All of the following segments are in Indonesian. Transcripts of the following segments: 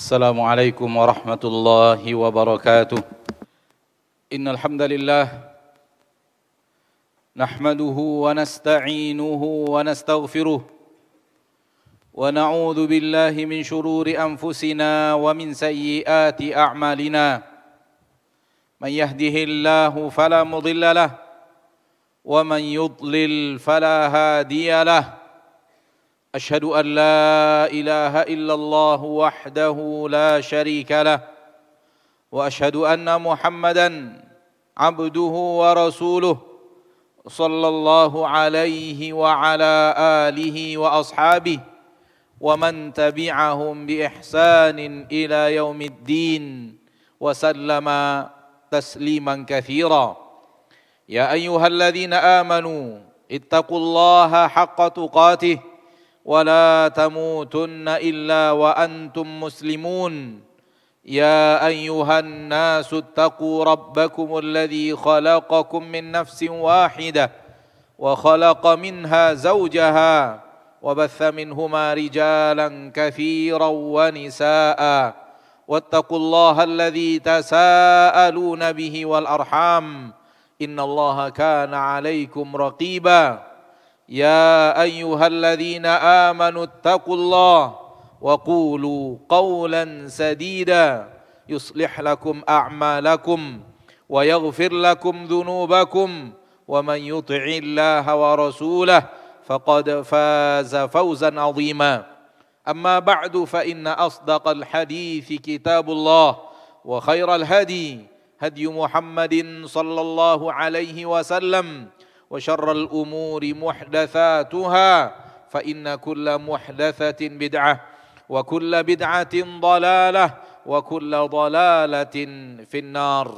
السلام عليكم ورحمة الله وبركاته إن الحمد لله نحمده ونستعينه ونستغفره ونعوذ بالله من شرور أنفسنا ومن سيئات أعمالنا من يهده الله فلا مضل له ومن يضلل فلا هادي له أشهد أن لا إله إلا الله وحده لا شريك له وأشهد أن محمدا عبده ورسوله صلى الله عليه وعلى آله وأصحابه ومن تبعهم بإحسان إلى يوم الدين وسلم تسليما كثيرا يا أيها الذين آمنوا اتقوا الله حق تقاته ولا تموتن إلا وأنتم مسلمون يا أيها الناس اتقوا ربكم الذي خلقكم من نفس واحدة وخلق منها زوجها وبث منهما رجالا كثيرا ونساء واتقوا الله الذي تساءلون به والأرحام إن الله كان عليكم رقيبا يا أيها الذين آمنوا اتقوا الله وقولوا قولا سديدا يصلح لكم أعمالكم ويغفر لكم ذنوبكم ومن يطع الله ورسوله فقد فاز فوزا عظيما أما بعد فإن أصدق الحديث كتاب الله وخير الهدي هدي محمد صلى الله عليه وسلم وشر الأمور محدثاتها فإن كل محدثة بدعة وكل بدعة ضلالة وكل ضلالة في النار.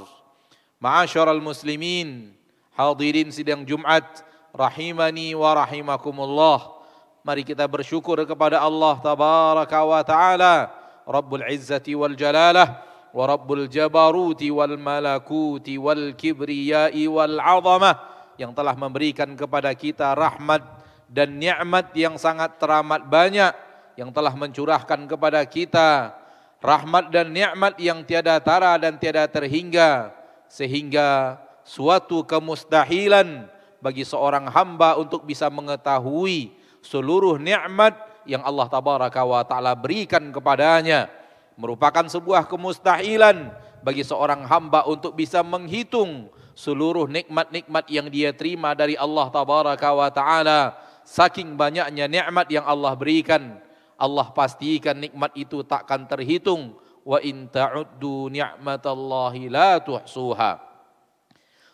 Ma'asyiral muslimin, hadirin sidang Jumat rahimani wa rahimakumullah. Mari kita bersyukur kepada Allah tabaraka wa taala, Rabbul Izzati wal Jalalah wa Rabbul Jabaruti wal Malakuti wal Kibriyai wal Azamah, yang telah memberikan kepada kita rahmat dan nikmat yang sangat teramat banyak, yang telah mencurahkan kepada kita rahmat dan nikmat yang tiada tara dan tiada terhingga, sehingga suatu kemustahilan bagi seorang hamba untuk bisa mengetahui seluruh nikmat yang Allah tabaraka wa taala berikan kepadanya, merupakan sebuah kemustahilan bagi seorang hamba untuk bisa menghitung seluruh nikmat-nikmat yang dia terima dari Allah tabaraka wa taala. Saking banyaknya nikmat yang Allah berikan, Allah pastikan nikmat itu takkan terhitung. Wa in ta'uddu ni'matallahi la tuhsuha.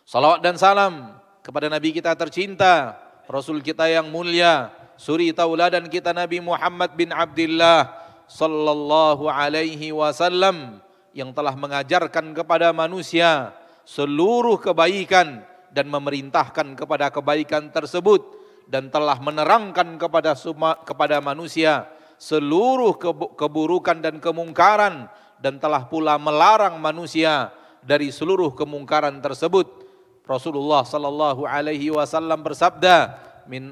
Salawat dan salam kepada Nabi kita tercinta, Rasul kita yang mulia, suri tauladan kita Nabi Muhammad bin Abdullah sallallahu alaihi wasallam, yang telah mengajarkan kepada manusia seluruh kebaikan dan memerintahkan kepada kebaikan tersebut, dan telah menerangkan kepada manusia seluruh keburukan dan kemungkaran, dan telah pula melarang manusia dari seluruh kemungkaran tersebut. Rasulullah sallallahu alaihi wasallam bersabda,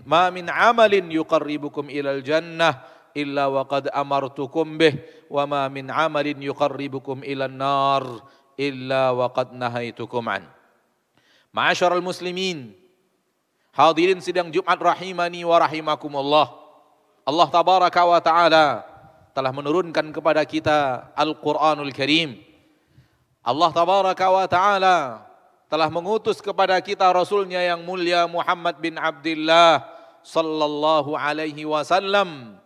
ma min amalin yuqarribukum ilal jannah illa waqad amartukum bih, wa ma min amalin yuqarribukum ilan nar illa waqad nahaitukum an. Ma'asyiral muslimin, hadirin sidang Jumat rahimani wa rahimakumullah. Allah tabaraka wa taala telah menurunkan kepada kita Al-Qur'anul Karim. Allah tabaraka wa taala telah mengutus kepada kita Rasulnya yang mulia Muhammad bin Abdullah sallallahu alaihi wasallam,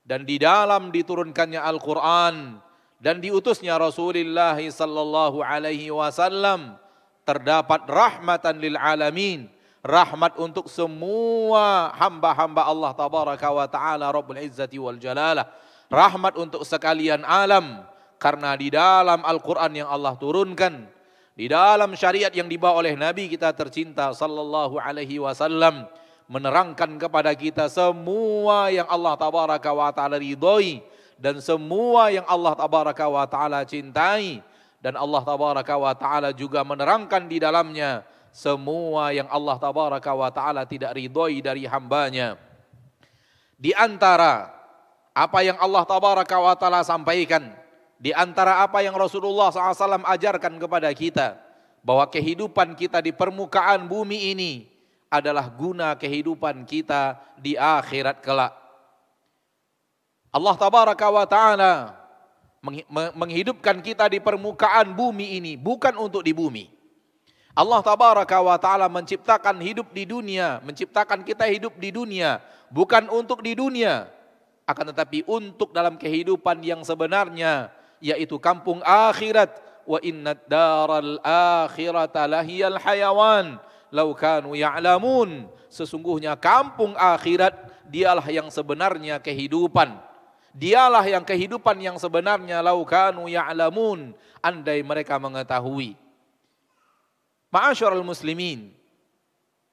dan di dalam diturunkannya Al-Qur'an dan diutusnya Rasulullah sallallahu alaihi wasallam terdapat rahmatan lil alamin, rahmat untuk semua hamba-hamba Allah tabaraka wa taala Rabbul Izzati wal Jalalah, rahmat untuk sekalian alam. Karena di dalam Al-Qur'an yang Allah turunkan, di dalam syariat yang dibawa oleh Nabi kita tercinta sallallahu alaihi wasallam, menerangkan kepada kita semua yang Allah tabaraka wa taala ridhoi dan semua yang Allah tabaraka wa taala cintai, dan Allah tabaraka wa taala juga menerangkan di dalamnya semua yang Allah tabaraka wa taala tidak ridhoi dari hambanya. Di antara apa yang Allah tabaraka wa taala sampaikan Di antara apa yang Rasulullah SAW ajarkan kepada kita, bahwa kehidupan kita di permukaan bumi ini adalah guna kehidupan kita di akhirat kelak. Allah Tabaraka wa Ta'ala menghidupkan kita di permukaan bumi ini bukan untuk di bumi. Allah Tabaraka wa Ta'ala menciptakan hidup di dunia, menciptakan kita hidup di dunia bukan untuk di dunia, akan tetapi untuk dalam kehidupan yang sebenarnya, yaitu kampung akhirat. Wa innad daral akhirata lahiyal hayawan law kanu ya'lamun. Sesungguhnya kampung akhirat dialah yang sebenarnya kehidupan. Dialah yang kehidupan yang sebenarnya, law kanu ya'lamun, andai mereka mengetahui. Ma'asyiral muslimin,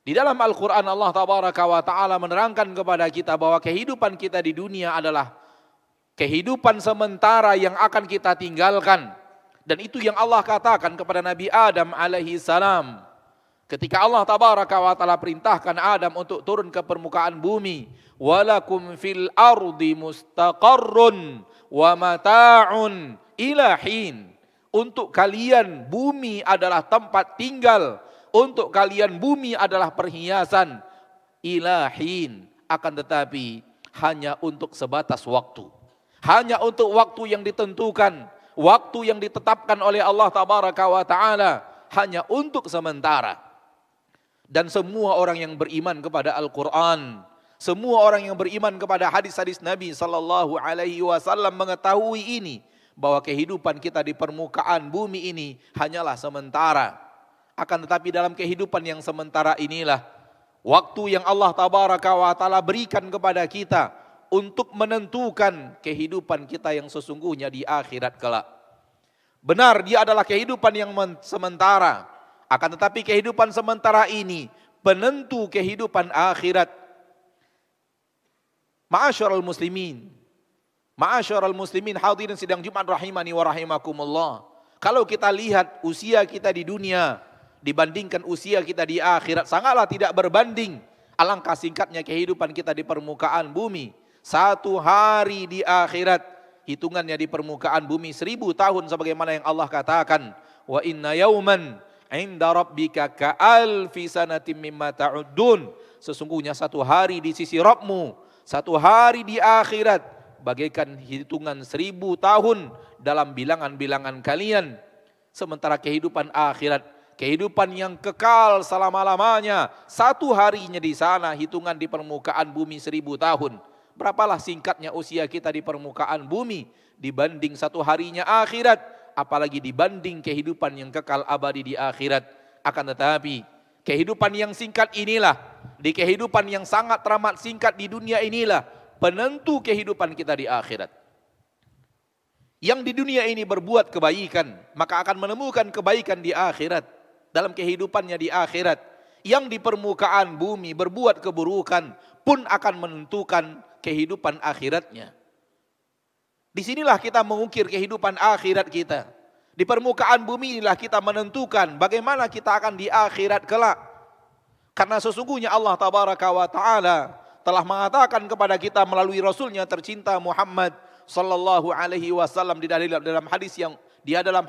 di dalam Al-Quran Allah Tabaraka wa Ta'ala menerangkan kepada kita bahwa kehidupan kita di dunia adalah kehidupan sementara yang akan kita tinggalkan. Dan itu yang Allah katakan kepada Nabi Adam alaihi salam. Ketika Allah Tabaraka wa Ta'ala perintahkan Adam untuk turun ke permukaan bumi. Walakum fil ardi mustaqarrun wa mata'un ila hin. Untuk kalian bumi adalah tempat tinggal. Untuk kalian bumi adalah perhiasan. Ila hin. Akan tetapi hanya untuk sebatas waktu. Hanya untuk waktu yang ditentukan, waktu yang ditetapkan oleh Allah Tabaraka wa Ta'ala, hanya untuk sementara. Dan semua orang yang beriman kepada Al-Quran, semua orang yang beriman kepada hadis-hadis Nabi Sallallahu Alaihi Wasallam mengetahui ini, bahwa kehidupan kita di permukaan bumi ini hanyalah sementara. Akan tetapi dalam kehidupan yang sementara inilah waktu yang Allah Tabaraka wa Ta'ala berikan kepada kita untuk menentukan kehidupan kita yang sesungguhnya di akhirat kelak. Benar, dia adalah kehidupan yang sementara. Akan tetapi kehidupan sementara ini penentu kehidupan akhirat. Ma'asyiral muslimin, hadirin sidang Jumat rahimani wa rahimakumullah. Kalau kita lihat usia kita di dunia dibandingkan usia kita di akhirat, sangatlah tidak berbanding. Alangkah singkatnya kehidupan kita di permukaan bumi. 1 hari di akhirat, hitungannya di permukaan bumi 1000 tahun sebagaimana yang Allah katakan. Wa inna yauman inda rabbika ka'alfi sanatim mimma ta'uddun. Sesungguhnya 1 hari di sisi Rabbmu, 1 hari di akhirat bagaikan hitungan 1000 tahun dalam bilangan-bilangan kalian. Sementara kehidupan akhirat, kehidupan yang kekal selama-lamanya, 1 harinya di sana hitungan di permukaan bumi 1000 tahun. Berapalah singkatnya usia kita di permukaan bumi dibanding 1 harinya akhirat, apalagi dibanding kehidupan yang kekal abadi di akhirat. Akan tetapi kehidupan yang singkat inilah, di kehidupan yang sangat teramat singkat di dunia inilah penentu kehidupan kita di akhirat. Yang di dunia ini berbuat kebaikan, maka akan menemukan kebaikan di akhirat, dalam kehidupannya di akhirat. Yang di permukaan bumi berbuat keburukan pun akan menentukan kehidupan akhiratnya. Disinilah kita mengukir kehidupan akhirat kita. Di permukaan bumi inilah kita menentukan bagaimana kita akan di akhirat kelak. Karena sesungguhnya Allah Tabaraka wa Ta'ala telah mengatakan kepada kita melalui Rasulnya tercinta Muhammad Sallallahu Alaihi Wasallam di dalam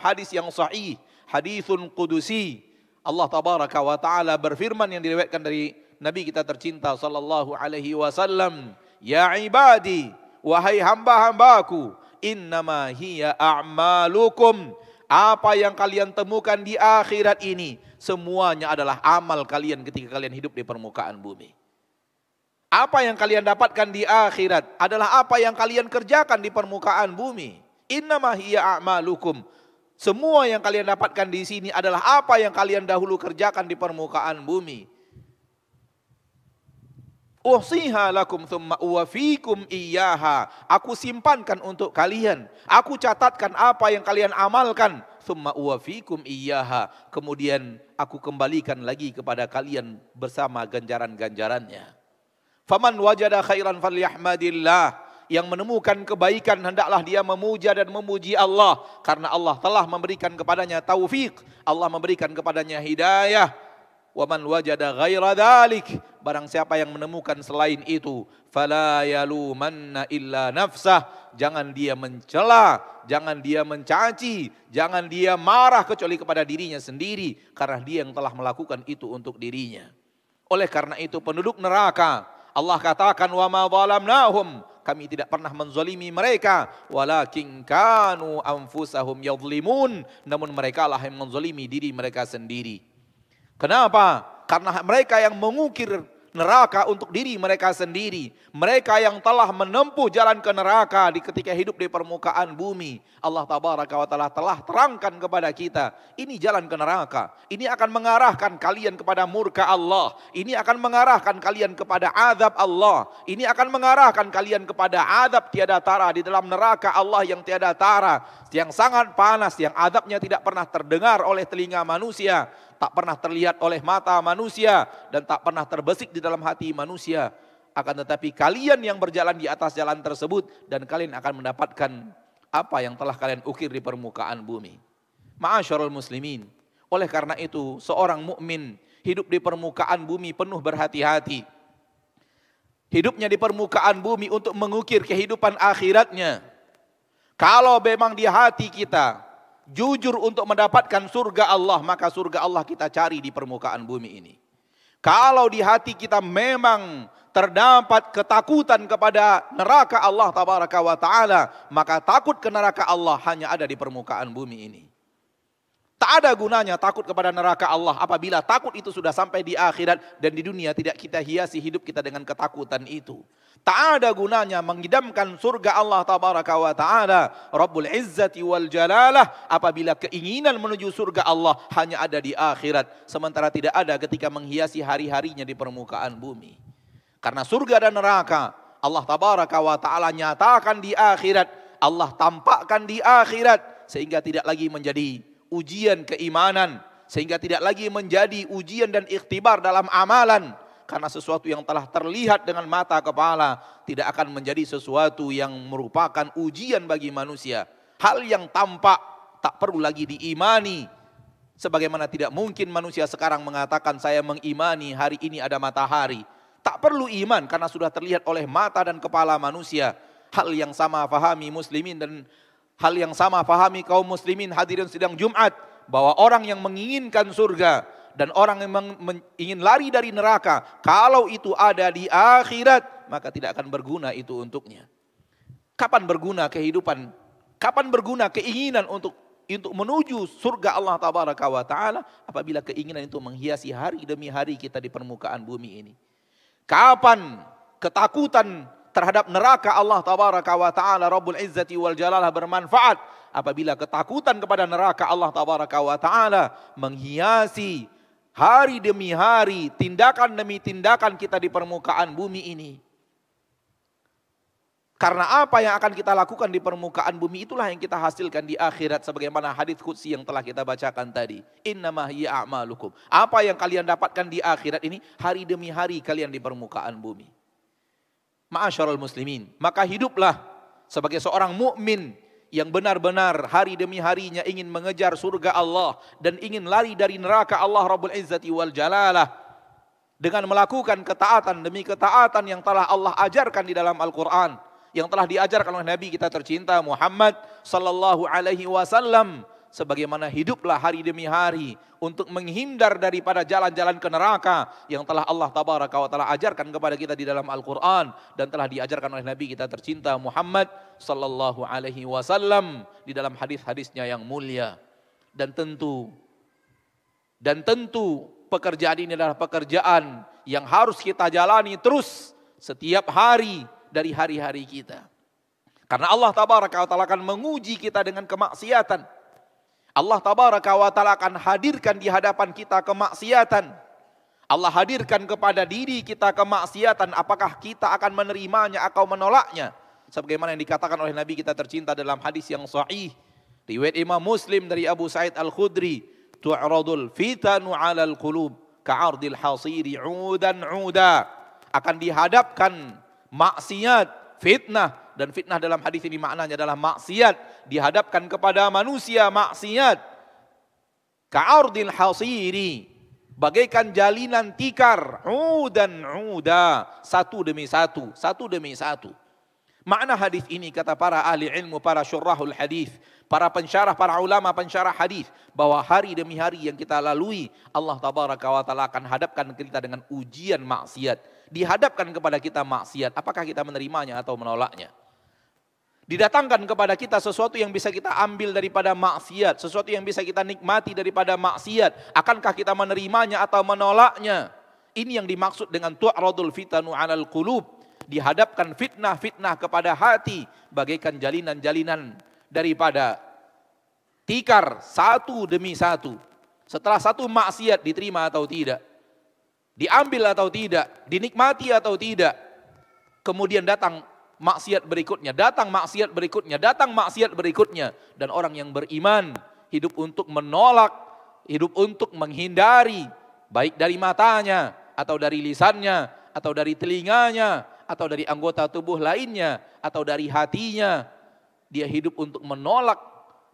hadis yang sahih, haditsun qudusi. Allah Tabaraka wa Ta'ala berfirman yang diriwayatkan dari Nabi kita tercinta Sallallahu Alaihi Wasallam. Ya ibadi, wahai hamba-hambaku, innama hiya a'malukum. Apa yang kalian temukan di akhirat ini, semuanya adalah amal kalian ketika kalian hidup di permukaan bumi. Apa yang kalian dapatkan di akhirat adalah apa yang kalian kerjakan di permukaan bumi. Innama hiya a'malukum. Semua yang kalian dapatkan di sini adalah apa yang kalian dahulu kerjakan di permukaan bumi. Uhsiha lakum thumma uwafikum iyyaha. Aku simpankan untuk kalian. Aku catatkan apa yang kalian amalkan. Thumma uwafikum iyyaha. Kemudian aku kembalikan lagi kepada kalian bersama ganjaran-ganjarannya. Faman wajada khairan falyahmadillah. Yang menemukan kebaikan hendaklah dia memuja dan memuji Allah. Karena Allah telah memberikan kepadanya taufik. Allah memberikan kepadanya hidayah. Wa man wajada ghaira dzalik, barang siapa yang menemukan selain itu, fala yalumanna illa nafsah, jangan dia mencela, jangan dia mencaci, jangan dia marah kecuali kepada dirinya sendiri karena dia yang telah melakukan itu untuk dirinya. Oleh karena itu penduduk neraka, Allah katakan wa ma zalamnahum, kami tidak pernah menzalimi mereka, walakin kanu anfusahum yadhlimun, namun mereka lah yang menzalimi diri mereka sendiri. Kenapa? Karena mereka yang mengukir neraka untuk diri mereka sendiri. Mereka yang telah menempuh jalan ke neraka ketika hidup di permukaan bumi. Allah tabaraka wa ta'ala telah terangkan kepada kita, ini jalan ke neraka. Ini akan mengarahkan kalian kepada murka Allah. Ini akan mengarahkan kalian kepada azab Allah. Ini akan mengarahkan kalian kepada azab tiada tara di dalam neraka Allah yang tiada tara, yang sangat panas, yang azabnya tidak pernah terdengar oleh telinga manusia, tak pernah terlihat oleh mata manusia, dan tak pernah terbesit di dalam hati manusia. Akan tetapi kalian yang berjalan di atas jalan tersebut, dan kalian akan mendapatkan apa yang telah kalian ukir di permukaan bumi. Ma'asyarul muslimin, oleh karena itu seorang mukmin hidup di permukaan bumi penuh berhati-hati. Hidupnya di permukaan bumi untuk mengukir kehidupan akhiratnya. Kalau memang di hati kita jujur untuk mendapatkan surga Allah, maka surga Allah kita cari di permukaan bumi ini. Kalau di hati kita memang terdapat ketakutan kepada neraka Allah tabaraka wa ta'ala, maka takut ke neraka Allah hanya ada di permukaan bumi ini. Tak ada gunanya takut kepada neraka Allah apabila takut itu sudah sampai di akhirat dan di dunia tidak kita hiasi hidup kita dengan ketakutan itu. Tak ada gunanya mengidamkan surga Allah tabaraka wa ta'ala Rabbul Izzati wal Jalalah apabila keinginan menuju surga Allah hanya ada di akhirat, sementara tidak ada ketika menghiasi hari-harinya di permukaan bumi. Karena surga dan neraka Allah tabaraka wa ta'ala nyatakan di akhirat, Allah tampakkan di akhirat, sehingga tidak lagi menjadi ujian keimanan, sehingga tidak lagi menjadi ujian dan ikhtibar dalam amalan. Karena sesuatu yang telah terlihat dengan mata kepala tidak akan menjadi sesuatu yang merupakan ujian bagi manusia. Hal yang tampak tak perlu lagi diimani. Sebagaimana tidak mungkin manusia sekarang mengatakan saya mengimani hari ini ada matahari. Tak perlu iman karena sudah terlihat oleh mata dan kepala manusia. Hal yang sama fahami muslimin dan hal yang sama fahami kaum muslimin hadirin sidang Jumat, bahwa orang yang menginginkan surga dan orang yang ingin lari dari neraka, kalau itu ada di akhirat, maka tidak akan berguna itu untuknya. Kapan berguna kehidupan? Kapan berguna keinginan untuk menuju surga Allah tabaraka wa ta'ala? Apabila keinginan itu menghiasi hari demi hari kita di permukaan bumi ini. Kapan ketakutan terhadap neraka Allah tabaraka wa ta'ala Rabbul Izzati wal Jalalah bermanfaat? Apabila ketakutan kepada neraka Allah tabaraka wa ta'ala menghiasi hari demi hari, tindakan demi tindakan kita di permukaan bumi ini. Karena apa yang akan kita lakukan di permukaan bumi itulah yang kita hasilkan di akhirat, sebagaimana hadits qudsi yang telah kita bacakan tadi. Innama hiya a'malukum. Apa yang kalian dapatkan di akhirat ini hari demi hari kalian di permukaan bumi. Ma'asyarul muslimin, maka hiduplah sebagai seorang mukmin yang benar-benar hari demi harinya ingin mengejar surga Allah dan ingin lari dari neraka Allah Rabbul Izzati wal Jalalah dengan melakukan ketaatan demi ketaatan yang telah Allah ajarkan di dalam Al-Quran, yang telah diajarkan oleh Nabi kita tercinta Muhammad sallallahu alaihi wasallam. Sebagaimana hiduplah hari demi hari untuk menghindar daripada jalan-jalan ke neraka yang telah Allah tabaraka wa ta'ala ajarkan kepada kita di dalam Al-Quran dan telah diajarkan oleh Nabi kita tercinta Muhammad sallallahu alaihi wasallam di dalam hadis-hadisnya yang mulia. Dan tentu pekerjaan ini adalah pekerjaan yang harus kita jalani terus setiap hari dari hari-hari kita. Karena Allah tabaraka wa ta'ala akan menguji kita dengan kemaksiatan. Allah tabaraka wa ta'ala akan hadirkan di hadapan kita kemaksiatan. Allah hadirkan kepada diri kita kemaksiatan. Apakah kita akan menerimanya atau menolaknya? Sebagaimana yang dikatakan oleh Nabi kita tercinta dalam hadis yang sahih, riwayat Imam Muslim dari Abu Sa'id Al-Khudri, tu'radul fitanu 'alal qulub ka'ardil hasiri 'udan 'uda. Akan dihadapkan maksiat, fitnah, dan fitnah dalam hadis ini maknanya adalah maksiat dihadapkan kepada manusia, maksiat ka'ardil hasiri bagaikan jalinan tikar, udan uda, satu demi satu, satu demi satu. Makna hadis ini kata para ahli ilmu, para syurahul hadis, para pensyarah, para ulama pensyarah hadis, bahwa hari demi hari yang kita lalui, Allah tabaraka wa taala akan hadapkan kita dengan ujian maksiat. Dihadapkan kepada kita maksiat, apakah kita menerimanya atau menolaknya? Didatangkan kepada kita sesuatu yang bisa kita ambil daripada maksiat, sesuatu yang bisa kita nikmati daripada maksiat, akankah kita menerimanya atau menolaknya? Ini yang dimaksud dengan tu'radul fitanu 'alal qulub. Dihadapkan fitnah-fitnah kepada hati bagaikan jalinan-jalinan daripada tikar, satu demi satu. Setelah satu maksiat diterima atau tidak, diambil atau tidak, dinikmati atau tidak, kemudian datang maksiat berikutnya, datang maksiat berikutnya, datang maksiat berikutnya. Dan orang yang beriman hidup untuk menolak, hidup untuk menghindari, baik dari matanya, atau dari lisannya, atau dari telinganya, atau dari anggota tubuh lainnya, atau dari hatinya. Dia hidup untuk menolak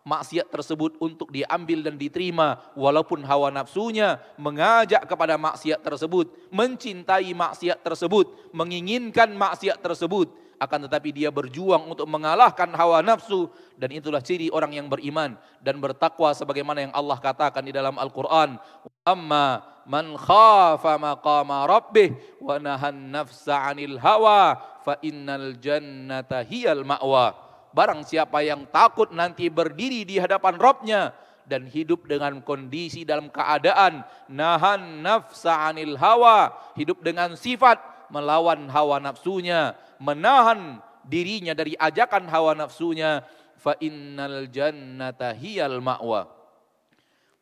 maksiat tersebut untuk diambil dan diterima, walaupun hawa nafsunya mengajak kepada maksiat tersebut, mencintai maksiat tersebut, menginginkan maksiat tersebut. Akan tetapi dia berjuang untuk mengalahkan hawa nafsu, dan itulah ciri orang yang beriman dan bertakwa sebagaimana yang Allah katakan di dalam Al-Quran. Amma man khafa maqama rabbih wa nahan nafsa 'anil hawa fa innal jannata hiyal ma'wa. Barang siapa yang takut nanti berdiri di hadapan Rabbnya dan hidup dengan kondisi dalam keadaan nahan nafsa 'anil hawa, hidup dengan sifat melawan hawa nafsunya, menahan dirinya dari ajakan hawa nafsunya, fa innal jannata hiyal ma'wa.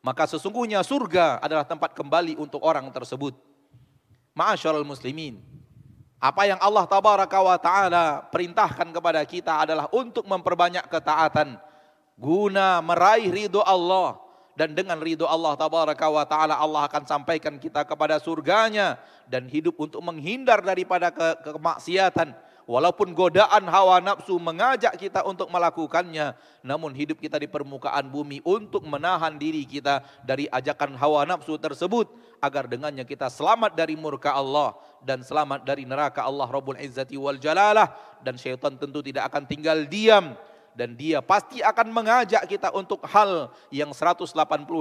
Maka sesungguhnya surga adalah tempat kembali untuk orang tersebut. Ma'asyiral muslimin, apa yang Allah tabaraka wa ta'ala perintahkan kepada kita adalah untuk memperbanyak ketaatan guna meraih ridho Allah. Dan dengan ridho Allah tabaraka wa ta'ala, Allah akan sampaikan kita kepada surganya dan hidup untuk menghindar daripada kemaksiatan. Walaupun godaan hawa nafsu mengajak kita untuk melakukannya, namun hidup kita di permukaan bumi untuk menahan diri kita dari ajakan hawa nafsu tersebut, agar dengannya kita selamat dari murka Allah dan selamat dari neraka Allah Rabbul Izzati wal Jalalah. Dan syaitan tentu tidak akan tinggal diam, dan dia pasti akan mengajak kita untuk hal yang 180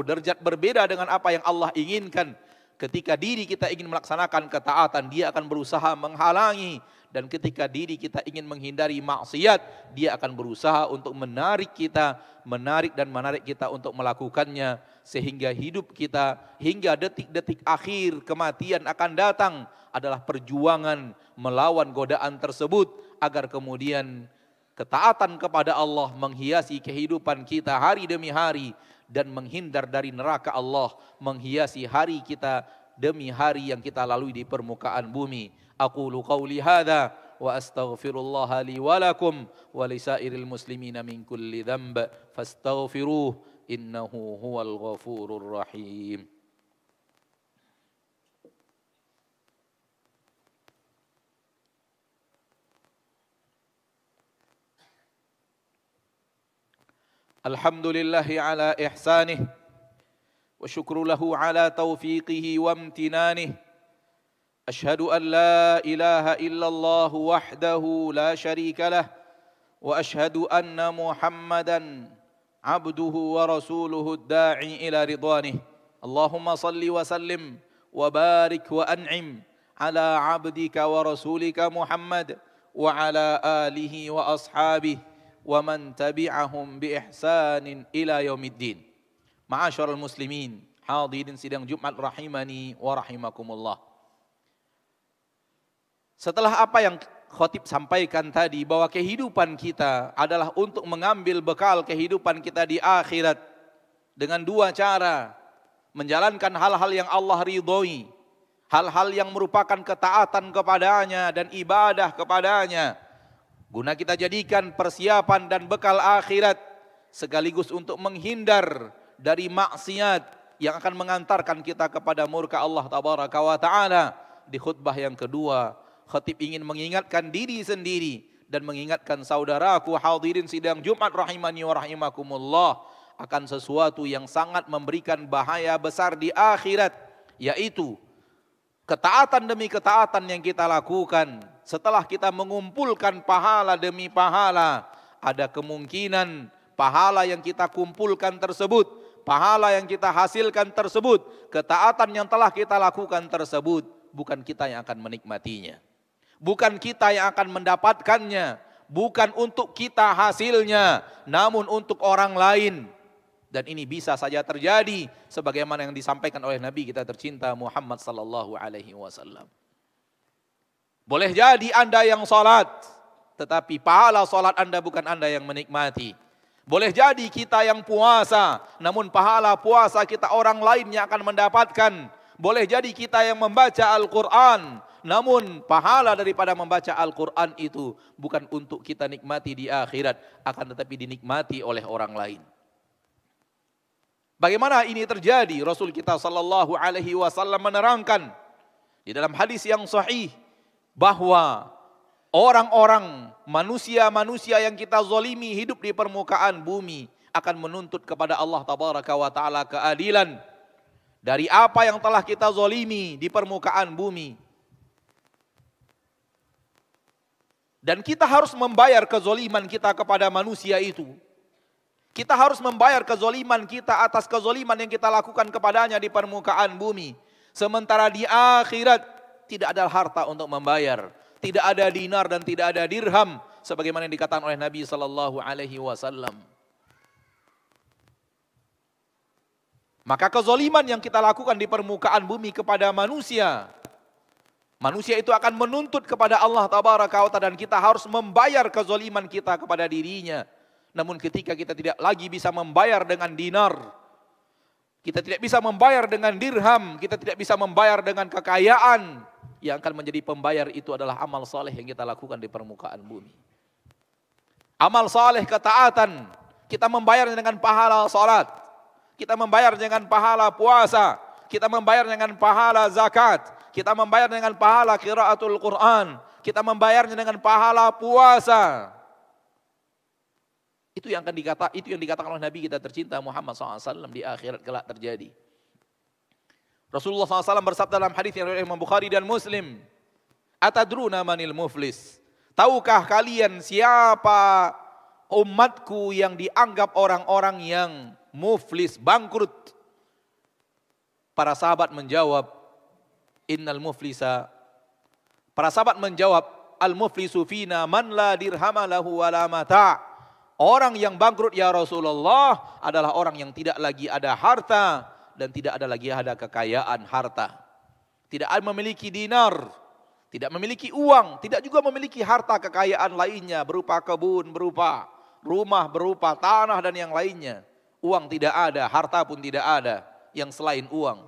derajat berbeda dengan apa yang Allah inginkan. Ketika diri kita ingin melaksanakan ketaatan, dia akan berusaha menghalangi. Dan ketika diri kita ingin menghindari maksiat, dia akan berusaha untuk menarik kita, menarik kita untuk melakukannya. Sehingga hidup kita hingga detik-detik akhir kematian akan datang adalah perjuangan melawan godaan tersebut, agar kemudian ketaatan kepada Allah menghiasi kehidupan kita hari demi hari, dan menghindar dari neraka Allah menghiasi hari kita demi hari yang kita lalui di permukaan bumi. Aqulu qawli hadha wa astaghfirullah li wa lakum wa lisairil muslimina min kulli dhanb fastaghfiruh innahu huwal ghafurur rahim. Alhamdulillahi ala ihsanih wa syukru lahu ala taufiqihi wa amtinanih. Ashhadu an la ilaha illallah wahdahu la syarika lah wa ashhadu anna Muhammadan abduhu wa rasuluhu ad-da'i ila ridwanih. Allahumma salli wa sallim wa barik wa an'im ala abdika wa rasulika Muhammad wa ala alihi wa ashabihi wa man tabi'ahum bi ihsanin ila yaumiddin. Ma'asyiral muslimin, hadirin sidang Jumat rahimani wa rahimakumullah. Setelah apa yang khotib sampaikan tadi, bahwa kehidupan kita adalah untuk mengambil bekal kehidupan kita di akhirat dengan dua cara: menjalankan hal-hal yang Allah ridhoi, hal-hal yang merupakan ketaatan kepadanya dan ibadah kepadanya, guna kita jadikan persiapan dan bekal akhirat, sekaligus untuk menghindar dari maksiat yang akan mengantarkan kita kepada murka Allah tabaraka wa ta'ala. Di khutbah yang kedua, khatib ingin mengingatkan diri sendiri dan mengingatkan saudaraku hadirin sidang Jumat rahimani wa rahimakumullah akan sesuatu yang sangat memberikan bahaya besar di akhirat, yaitu ketaatan demi ketaatan yang kita lakukan. Setelah kita mengumpulkan pahala demi pahala, ada kemungkinan pahala yang kita kumpulkan tersebut, pahala yang kita hasilkan tersebut, ketaatan yang telah kita lakukan tersebut, bukan kita yang akan menikmatinya. Bukan kita yang akan mendapatkannya, bukan untuk kita hasilnya, namun untuk orang lain. Dan ini bisa saja terjadi sebagaimana yang disampaikan oleh Nabi kita tercinta Muhammad sallallahu alaihi wasallam. Boleh jadi Anda yang salat, tetapi pahala salat Anda bukan Anda yang menikmati. Boleh jadi kita yang puasa, namun pahala puasa kita orang lain yang akan mendapatkan. Boleh jadi kita yang membaca Al-Quran, namun pahala daripada membaca Al-Quran itu bukan untuk kita nikmati di akhirat, akan tetapi dinikmati oleh orang lain. Bagaimana ini terjadi? Rasul kita sallallahu alaihi wasallam menerangkan di dalam hadis yang sahih bahwa orang-orang, manusia-manusia yang kita zalimi hidup di permukaan bumi akan menuntut kepada Allah tabaraka wa taala keadilan dari apa yang telah kita zalimi di permukaan bumi. Dan kita harus membayar kezaliman kita kepada manusia itu. Kita harus membayar kezaliman kita atas kezaliman yang kita lakukan kepadanya di permukaan bumi. Sementara di akhirat tidak ada harta untuk membayar. Tidak ada dinar dan tidak ada dirham. Sebagaimana yang dikatakan oleh Nabi sallallahu alaihi wasallam. Maka kezaliman yang kita lakukan di permukaan bumi kepada manusia, manusia itu akan menuntut kepada Allah tabaraka wa ta'ala dan kita harus membayar kezaliman kita kepada dirinya. Namun ketika kita tidak lagi bisa membayar dengan dinar, kita tidak bisa membayar dengan dirham, kita tidak bisa membayar dengan kekayaan, yang akan menjadi pembayar itu adalah amal saleh yang kita lakukan di permukaan bumi. Amal saleh ketaatan, kita membayar dengan pahala salat, kita membayar dengan pahala puasa, kita membayar dengan pahala zakat, kita membayar dengan pahala qiraatul Quran, kita membayarnya dengan pahala puasa. Itu yang dikatakan oleh Nabi kita tercinta Muhammad SAW di akhirat kelak terjadi. Rasulullah SAW bersabda dalam hadis yang riwayat Imam Bukhari dan Muslim, "Atadruna manil muflis?" Tahukah kalian siapa umatku yang dianggap orang-orang yang muflis, bangkrut? Para sahabat menjawab, "Innal muflisa." Para sahabat menjawab, "Al-muflisu fina man la dirhama lahu wa la mata'." Orang yang bangkrut ya Rasulullah adalah orang yang tidak lagi ada harta dan tidak ada lagi ada kekayaan harta. Tidak memiliki dinar, tidak memiliki uang, tidak juga memiliki harta kekayaan lainnya berupa kebun, berupa rumah, berupa tanah dan yang lainnya. Uang tidak ada, harta pun tidak ada yang selain uang.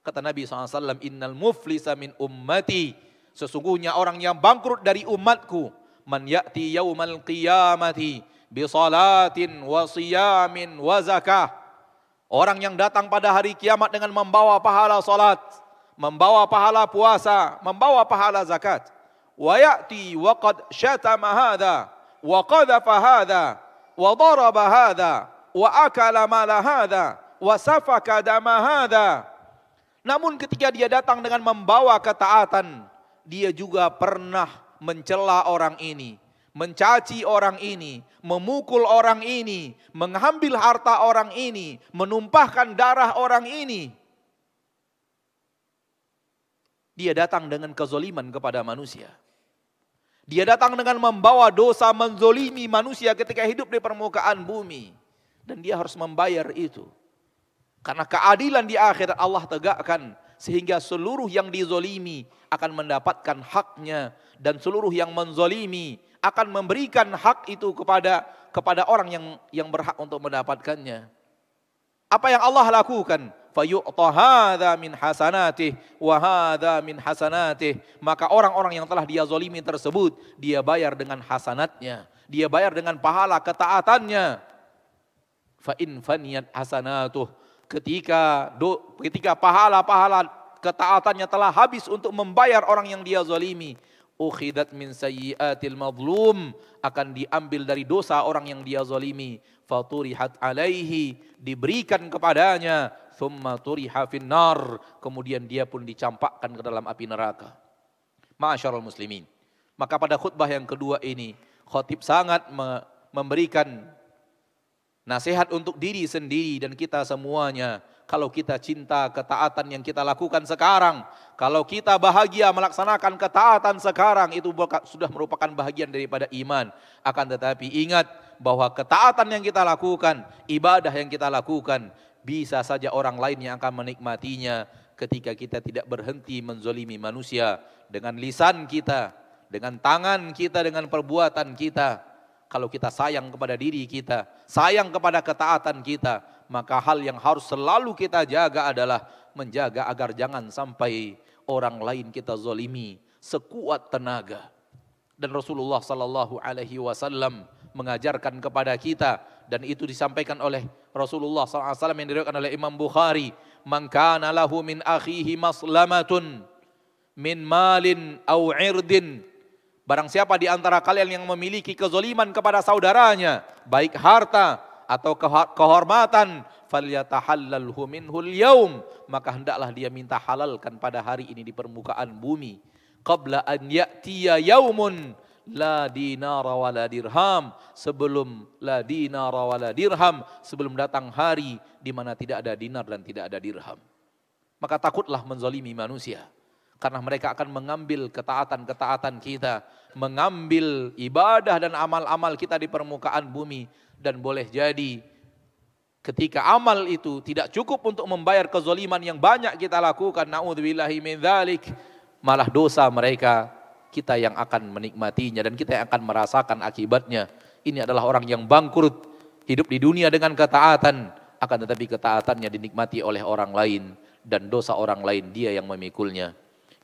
Kata Nabi SAW, "Innal muflisa min ummati." Sesungguhnya orang yang bangkrut dari umatku, man ya'ti yaumal qiyamati bisalatin wa siyamin wa zakah. Orang yang datang pada hari kiamat dengan membawa pahala salat, membawa pahala puasa, membawa pahala zakat. Wa ya'ti wa qad syatama hadha wa qadhafa hadha wa daraba hadha wa akala mala hadha wa safaka dama hadha. Namun ketika dia datang dengan membawa ketaatan, dia juga pernah mencela orang ini, mencaci orang ini, memukul orang ini, mengambil harta orang ini, menumpahkan darah orang ini. Dia datang dengan kezoliman kepada manusia. Dia datang dengan membawa dosa menzolimi manusia ketika hidup di permukaan bumi. Dan dia harus membayar itu. Karena keadilan di akhirat Allah tegakkan sehingga seluruh yang dizolimi akan mendapatkan haknya dan seluruh yang menzolimi akan memberikan hak itu kepada orang yang berhak untuk mendapatkannya. Apa yang Allah lakukan? Fayu'ta hadza min hasanatih wa hadza min hasanatih. Maka orang-orang yang telah dia zalimi tersebut, dia bayar dengan hasanatnya, dia bayar dengan pahala ketaatannya. Fa in faniyat hasanatuh, ketika pahala-pahala ketaatannya telah habis untuk membayar orang yang dia zalimi, ukhidat min sayyiatil mazlum, akan diambil dari dosa orang yang dia zalimi, faturihat alaihi, diberikan kepadanya, thumma turiha finnar, kemudian dia pun dicampakkan ke dalam api neraka. Ma'asyiral muslimin. Maka pada khutbah yang kedua ini, khatib sangat memberikan nasihat untuk diri sendiri dan kita semuanya. Kalau kita cinta ketaatan yang kita lakukan sekarang, kalau kita bahagia melaksanakan ketaatan sekarang, itu sudah merupakan bahagian daripada iman. Akan tetapi ingat bahwa ketaatan yang kita lakukan, ibadah yang kita lakukan, bisa saja orang lain yang akan menikmatinya ketika kita tidak berhenti menzolimi manusia dengan lisan kita, dengan tangan kita, dengan perbuatan kita. Kalau kita sayang kepada diri kita, sayang kepada ketaatan kita, maka hal yang harus selalu kita jaga adalah menjaga agar jangan sampai orang lain kita zolimi sekuat tenaga. Dan Rasulullah sallallahu alaihi wasallam mengajarkan kepada kita, dan itu disampaikan oleh Rasulullah sallallahu alaihi wasallam yang diriwayatkan oleh Imam Bukhari, "Man kana lahu min akhihi maslamatun min malin aw 'irdin." Barang siapa di antara kalian yang memiliki kezoliman kepada saudaranya, baik harta atau kehormatan, falyatahallalhu minhul yaum, maka hendaklah dia minta halalkan pada hari ini di permukaan bumi. Qabla an ya'tiya yaumun la dinara wala dirham, sebelum la dinara wala dirham, sebelum datang hari di mana tidak ada dinar dan tidak ada dirham. Maka takutlah menzalimi manusia, karena mereka akan mengambil ketaatan-ketaatan kita, mengambil ibadah dan amal-amal kita di permukaan bumi. Dan boleh jadi ketika amal itu tidak cukup untuk membayar kezaliman yang banyak kita lakukan, na'udzubillahi min dzalik, malah dosa mereka kita yang akan menikmatinya dan kita yang akan merasakan akibatnya. Ini adalah orang yang bangkrut, hidup di dunia dengan ketaatan, akan tetapi ketaatannya dinikmati oleh orang lain dan dosa orang lain dia yang memikulnya.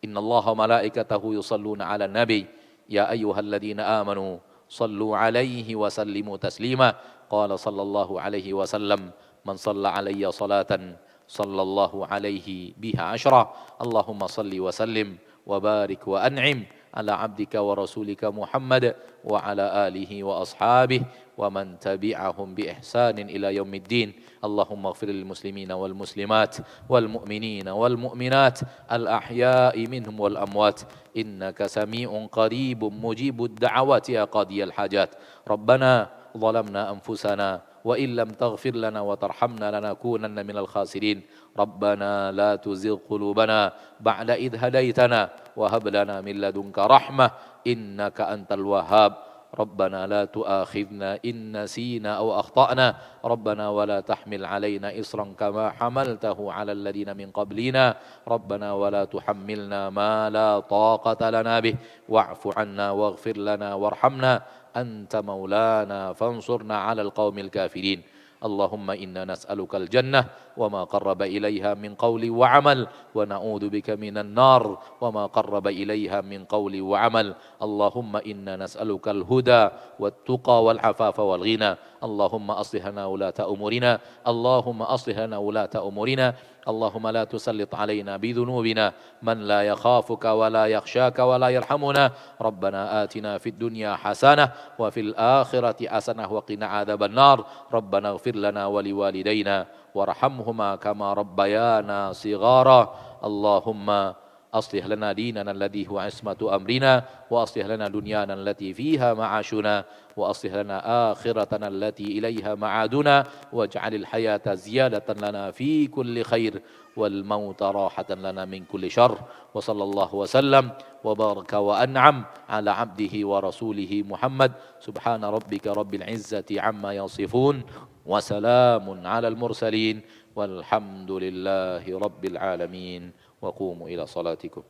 Innallaha malaikatahu yusalluna 'alan nabi ya ayyuhalladzina amanu sallu 'alaihi wa sallimu taslima. Qala sallallahu alaihi wasallam, man shalla 'alayya salatan sallallahu alaihi biha asyra. Allahumma salli wa sallim wa barik wa an'im ala 'abdika wa rasulika Muhammad wa ala alihi wa ashabihi wa man tabi'ahum bi ihsanin ila yaumiddin. Allahumma ighfir lil muslimina wal muslimat wal mu'minina wal mu'minat al ahya'i minhum wal amwat innaka sami'un qaribun mujibud da'awati ya qadiyal hajat. Rabbana ظلمنا أنفسنا وإن لم تغفر لنا وترحمنا لنكونن من الخاسرين. ربنا لا تزغ قلوبنا بعد إذ هديتنا وهب لنا من لدنك رحمة إنك أنت الوهاب. ربنا لا تؤاخذنا إن نسينا أو أخطأنا. ربنا ولا تحمل علينا إصرا كما حملته على الذين من قبلنا. ربنا ولا تحملنا ما لا طاقة لنا به واعف عنا واغفر لنا وارحمنا أنت مولانا فانصرنا على القوم الكافرين. اللهم إنا نسألك الجنة وما قرب إليها من قول وعمل ونعوذ بك من النار وما قرب إليها من قول وعمل. اللهم إنا نسألك الهدى والتقى والعفاف والغنى. اللهم أصلح لنا ولاة أمورنا. اللهم أصلح لنا ولاة أمورنا. اللهم لا تسلط علينا بذنوبنا من لا يخافك ولا يخشاك ولا يرحمنا. ربنا آتنا في الدنيا حسنة وفي الآخرة حسنة وقنا عذاب النار. ربنا اغفر لنا ولوالدينا وارحمهما كما ربيانا صغارا. اللهم أصلح لنا ديننا الذي هو عصمة أمرنا وأصلح لنا دنيانا التي فيها معاشنا وأصلح لنا آخرتنا التي إليها معادنا واجعل الحياة زيادة لنا في كل خير والموت راحة لنا من كل شر. وصلى الله وسلم وبارك وأنعم على عبده ورسوله محمد. سبحان ربك رب العزة عما يصفون وسلام على المرسلين والحمد لله رب العالمين. وقوموا إلى صلاتكم.